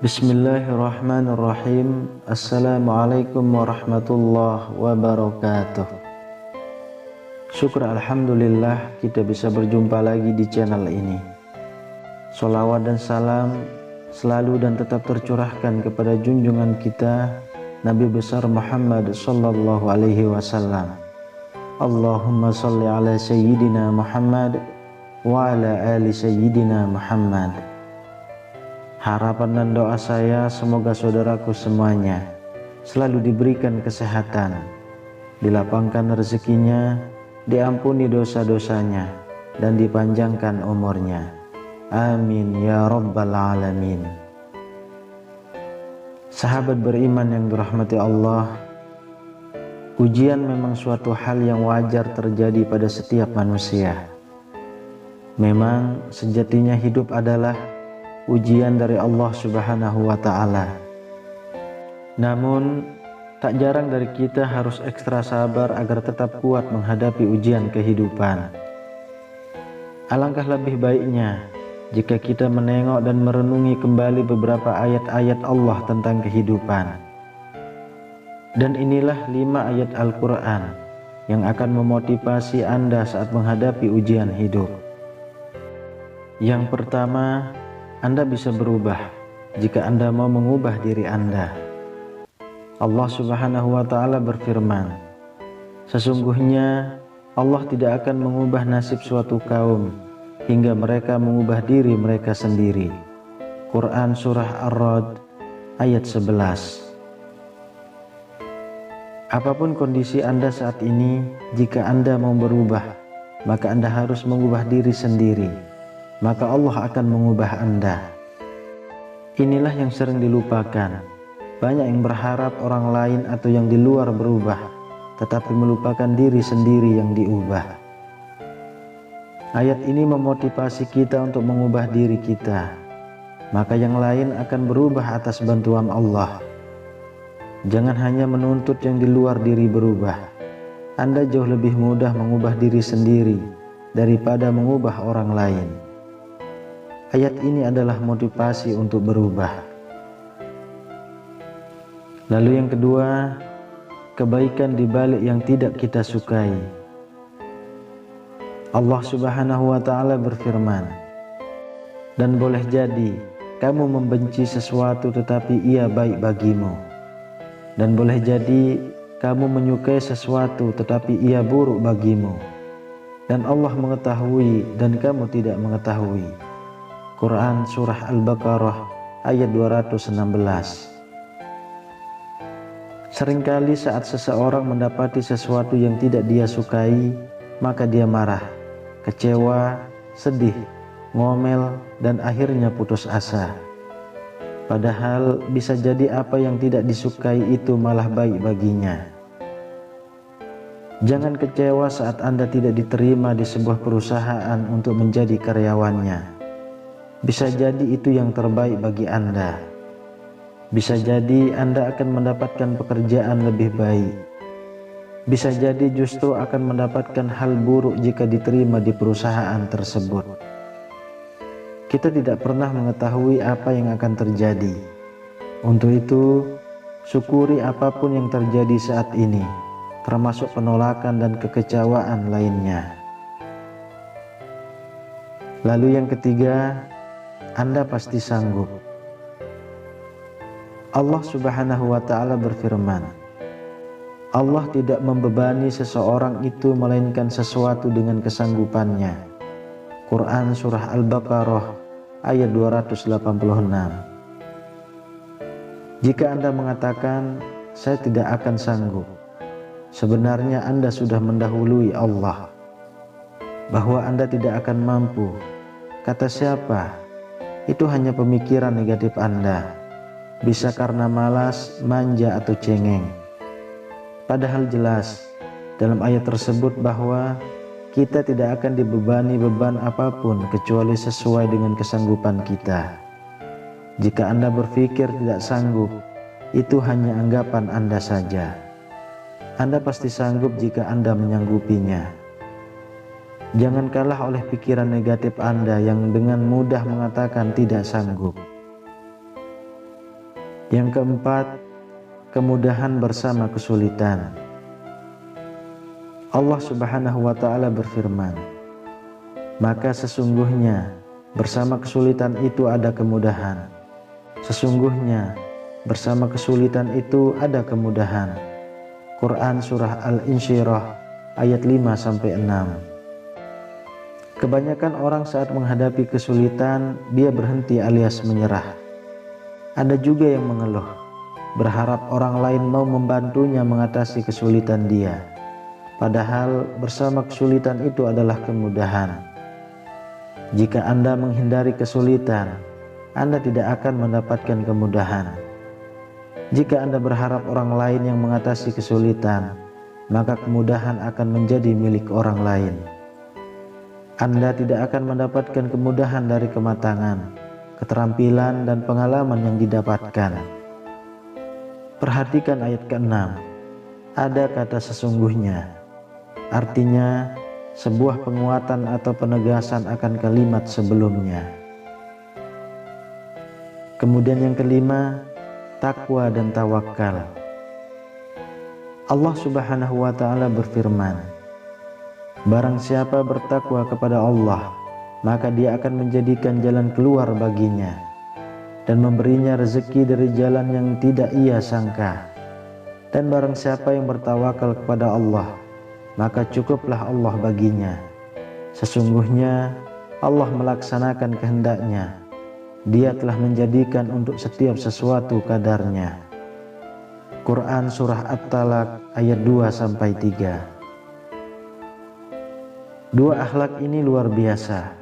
Bismillahirrahmanirrahim. Assalamualaikum warahmatullahi wabarakatuh. Syukur alhamdulillah kita bisa berjumpa lagi di channel ini. Sholawat dan salam selalu dan tetap tercurahkan kepada junjungan kita Nabi besar Muhammad sallallahu alaihi wasallam. Allahumma salli ala sayyidina Muhammad wa ala ali sayyidina Muhammad. Harapan dan doa saya semoga saudaraku semuanya selalu diberikan kesehatan, dilapangkan rezekinya, diampuni dosa-dosanya, dan dipanjangkan umurnya. Amin ya rabbal alamin. Sahabat beriman yang dirahmati Allah, ujian memang suatu hal yang wajar terjadi pada setiap manusia. Memang sejatinya hidup adalah ujian dari Allah Subhanahu wa ta'ala. Namun tak jarang dari kita harus ekstra sabar agar tetap kuat menghadapi ujian kehidupan. Alangkah lebih baiknya jika kita menengok dan merenungi kembali beberapa ayat-ayat Allah tentang kehidupan. Dan inilah 5 ayat Al-Quran yang akan memotivasi Anda saat menghadapi ujian hidup. Yang pertama, Anda bisa berubah jika Anda mau mengubah diri Anda. Allah Subhanahu wa ta'ala berfirman, sesungguhnya Allah tidak akan mengubah nasib suatu kaum hingga mereka mengubah diri mereka sendiri. Quran Surah Ar-Ra'd ayat 11. Apapun kondisi Anda saat ini, jika Anda mau berubah, maka Anda harus mengubah diri sendiri. Maka Allah akan mengubah Anda. Inilah yang sering dilupakan. Banyak yang berharap orang lain atau yang di luar berubah, tetapi melupakan diri sendiri yang diubah. Ayat ini memotivasi kita untuk mengubah diri kita, maka yang lain akan berubah atas bantuan Allah. Jangan hanya menuntut yang di luar diri berubah. Anda jauh lebih mudah mengubah diri sendiri daripada mengubah orang lain. Ayat ini adalah motivasi untuk berubah. Lalu yang kedua, kebaikan di balik yang tidak kita sukai. Allah Subhanahu wa ta'ala berfirman, dan boleh jadi kamu membenci sesuatu tetapi ia baik bagimu. Dan boleh jadi kamu menyukai sesuatu tetapi ia buruk bagimu. Dan Allah mengetahui dan kamu tidak mengetahui. Quran Surah Al-Baqarah ayat 216. Seringkali saat seseorang mendapati sesuatu yang tidak dia sukai, maka dia marah, kecewa, sedih, ngomel, dan akhirnya putus asa. Padahal bisa jadi apa yang tidak disukai itu malah baik baginya. Jangan kecewa saat Anda tidak diterima di sebuah perusahaan untuk menjadi karyawannya. Bisa jadi itu yang terbaik bagi Anda. Bisa jadi Anda akan mendapatkan pekerjaan lebih baik. Bisa jadi justru akan mendapatkan hal buruk jika diterima di perusahaan tersebut. Kita tidak pernah mengetahui apa yang akan terjadi. Untuk itu, syukuri apapun yang terjadi saat ini, termasuk penolakan dan kekecewaan lainnya. Lalu yang ketiga, Anda pasti sanggup. Allah Subhanahu wa ta'ala berfirman, Allah tidak membebani seseorang itu melainkan sesuatu dengan kesanggupannya. Quran Surah Al-Baqarah ayat 286. Jika Anda mengatakan, saya tidak akan sanggup, sebenarnya Anda sudah mendahului Allah. Bahwa Anda tidak akan mampu, kata siapa? Itu hanya pemikiran negatif Anda. Bisa karena malas, manja, atau cengeng. Padahal jelas dalam ayat tersebut bahwa kita tidak akan dibebani beban apapun kecuali sesuai dengan kesanggupan kita. Jika Anda berpikir tidak sanggup, itu hanya anggapan Anda saja. Anda pasti sanggup jika Anda menyanggupinya. Jangan kalah oleh pikiran negatif Anda yang dengan mudah mengatakan tidak sanggup. Yang keempat, kemudahan bersama kesulitan. Allah Subhanahu wa Ta'ala berfirman, "Maka sesungguhnya bersama kesulitan itu ada kemudahan. Sesungguhnya bersama kesulitan itu ada kemudahan." Quran Surah Al-Insyirah ayat 5-6. Kebanyakan orang saat menghadapi kesulitan, dia berhenti alias menyerah. Ada juga yang mengeluh, berharap orang lain mau membantunya mengatasi kesulitan dia. Padahal bersama kesulitan itu adalah kemudahan. Jika Anda menghindari kesulitan, Anda tidak akan mendapatkan kemudahan. Jika Anda berharap orang lain yang mengatasi kesulitan, maka kemudahan akan menjadi milik orang lain. Anda tidak akan mendapatkan kemudahan dari kematangan, keterampilan, dan pengalaman yang didapatkan. Perhatikan ayat ke-6. Ada kata sesungguhnya. Artinya, sebuah penguatan atau penegasan akan kalimat sebelumnya. Kemudian yang kelima, takwa dan tawakal. Allah Subhanahu wa Ta'ala berfirman, "Barang siapa bertakwa kepada Allah, maka Dia akan menjadikan jalan keluar baginya dan memberinya rezeki dari jalan yang tidak ia sangka. Dan barang siapa yang bertawakal kepada Allah, maka cukuplah Allah baginya. Sesungguhnya Allah melaksanakan kehendaknya. Dia telah menjadikan untuk setiap sesuatu kadarnya." Quran Surah At-Talaq ayat 2-3. Dua akhlak ini luar biasa.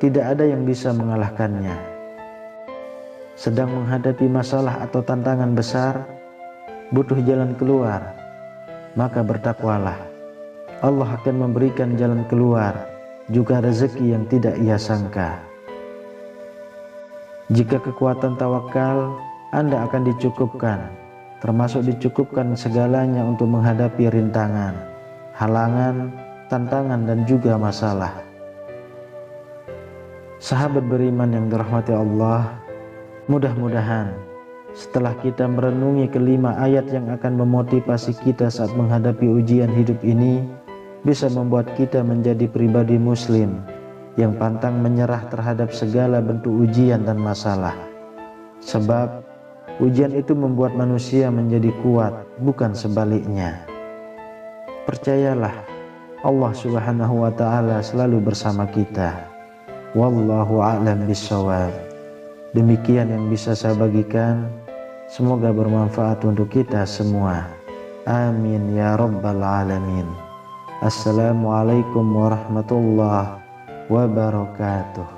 Tidak ada yang bisa mengalahkannya. Sedang menghadapi masalah atau tantangan besar, butuh jalan keluar, maka bertakwalah. Allah akan memberikan jalan keluar, juga rezeki yang tidak ia sangka. Jika kekuatan tawakal, Anda akan dicukupkan, termasuk dicukupkan segalanya untuk menghadapi rintangan, halangan, tantangan, dan juga masalah. Sahabat beriman yang dirahmati Allah, mudah-mudahan setelah kita merenungi kelima ayat yang akan memotivasi kita saat menghadapi ujian hidup ini, bisa membuat kita menjadi pribadi muslim yang pantang menyerah terhadap segala bentuk ujian dan masalah. Sebab ujian itu membuat manusia menjadi kuat, bukan sebaliknya. Percayalah, Allah Subhanahu wa Ta'ala selalu bersama kita. Wallahu a'lam bishawab. Demikian yang bisa saya bagikan. Semoga bermanfaat untuk kita semua. Amin ya rabbal alamin. Assalamualaikum warahmatullahi wabarakatuh.